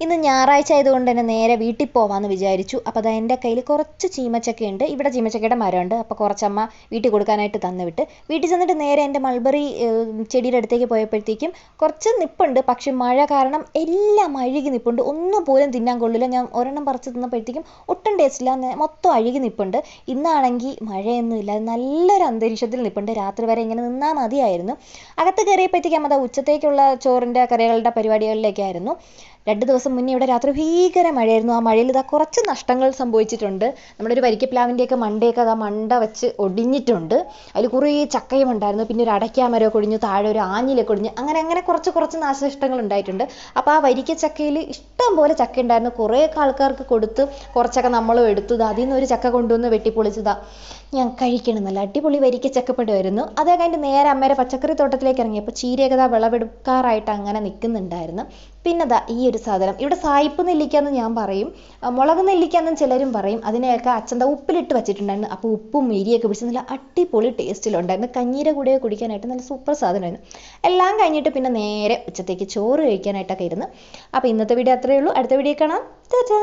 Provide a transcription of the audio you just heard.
ഇന്ന് ഞായറാഴ്ച ആയതുകൊണ്ട് തന്നെ നേരെ വീട്ടിൽ പോവാമെന്ന് വിചാരിച്ചു. അപ്പോൾ അതാ എൻ്റെ കയ്യിൽ കുറച്ച് ചീമച്ചക്കയുണ്ട്. ഇവിടെ ചീമച്ചക്കയുടെ മരമുണ്ട്. അപ്പോൾ കുറച്ചമ്മ വീട്ടിൽ കൊടുക്കാനായിട്ട് തന്നു വിട്ട്. വീട്ടിൽ ചെന്നിട്ട് നേരെ എൻ്റെ മൾബറി ചെടിയുടെ അടുത്തേക്ക് പോയപ്പോഴത്തേക്കും കുറച്ച് നിപ്പുണ്ട്. പക്ഷെ മഴ കാരണം എല്ലാം അഴുകി നിപ്പുണ്ട്. ഒന്നും പോലും തിന്നാൻ കൊള്ളില്ല. ഞാൻ ഒരെണ്ണം പറിച്ച് തിന്നപ്പോഴത്തേക്കും ഒട്ടും ടേസ്റ്റില്ല. മൊത്തം അഴുകി നിപ്പുണ്ട്. ഇന്നാണെങ്കിൽ മഴയൊന്നുമില്ല, നല്ലൊരു അന്തരീക്ഷത്തിൽ നിപ്പുണ്ട്. രാത്രി വരെ ഇങ്ങനെ നിന്നാൽ മതിയായിരുന്നു. അകത്ത് കയറിയപ്പോഴത്തേക്കും അതാ ഉച്ചത്തേക്കുള്ള ചോറിൻ്റെ കറികളുടെ പരിപാടികളിലേക്കായിരുന്നു. 2 ദിവസം മുന്നേ ഇവിടെ രാത്രി ഭീകര മഴയായിരുന്നു. ആ മഴയിൽ ഇതാ കുറച്ച് നഷ്ടങ്ങൾ സംഭവിച്ചിട്ടുണ്ട്. നമ്മുടെ ഒരു വരിക്കപ്ലാവിൻ്റെയൊക്കെ മണ്ടയൊക്കെ അതാ മണ്ട വെച്ച് ഒടിഞ്ഞിട്ടുണ്ട്. അതിൽ കുറേ ചക്കയും ഉണ്ടായിരുന്നു. പിന്നെ ഒരു അടയ്ക്കാമരമൊക്കെ ഒടിഞ്ഞു, താഴെ ഒരു ആഞ്ഞിലൊക്കെ ഒടിഞ്ഞു. അങ്ങനെ കുറച്ച് നാശനഷ്ടങ്ങൾ ഉണ്ടായിട്ടുണ്ട്. അപ്പോൾ ആ വരിക്ക ചക്കയിൽ ഇഷ്ടം പോലെ ചക്ക ഉണ്ടായിരുന്നു. കുറേയൊക്കെ ആൾക്കാർക്ക് കൊടുത്ത് കുറച്ചൊക്കെ നമ്മളും എടുത്തു. അതിൽ നിന്ന് ഒരു ചക്ക കൊണ്ടുവന്ന് വെട്ടിപ്പൊളിച്ചതാ ഞാൻ കഴിക്കണം. നല്ല അടിപൊളി വരിക്ക ചക്കപ്പഴമായിരുന്നു. അതേ കഴിഞ്ഞ് നേരെ അമ്മയുടെ പച്ചക്കറി തോട്ടത്തിലേക്ക് ഇറങ്ങി. അപ്പോൾ ചീരയൊക്കെ വിളവെടുക്കാറായിട്ട് അങ്ങനെ നിൽക്കുന്നുണ്ടായിരുന്നു. പിന്നെ ദാ ഈ ഒരു സാധനം, ഇവിടെ സായിപ്പ് നെല്ലിക്ക എന്ന് ഞാൻ പറയും, മുളക് നെല്ലിക്ക എന്നും ചിലരും പറയും. അതിനെയൊക്കെ അച്ഛൻ ഉപ്പിലിട്ട് വെച്ചിട്ടുണ്ടായിരുന്നു. അപ്പോൾ ഉപ്പും എരിയൊക്കെ പിടിച്ച് നല്ല അടിപൊളി ടേസ്റ്റിലുണ്ടായിരുന്നു. കഞ്ഞീരെ കൂടെ കുടിക്കാനായിട്ട് നല്ല സൂപ്പർ സാധനമായിരുന്നു. എല്ലാം കഴിഞ്ഞിട്ട് പിന്നെ നേരെ ഉച്ചത്തേക്ക് ചോറ് കഴിക്കാനായിട്ടൊക്കെ ഇരുന്ന്. അപ്പോൾ ഇന്നത്തെ വീഡിയോ അത്രയേ ഉള്ളൂ. അടുത്ത വീഡിയോ കാണാം. ടാറ്റാ.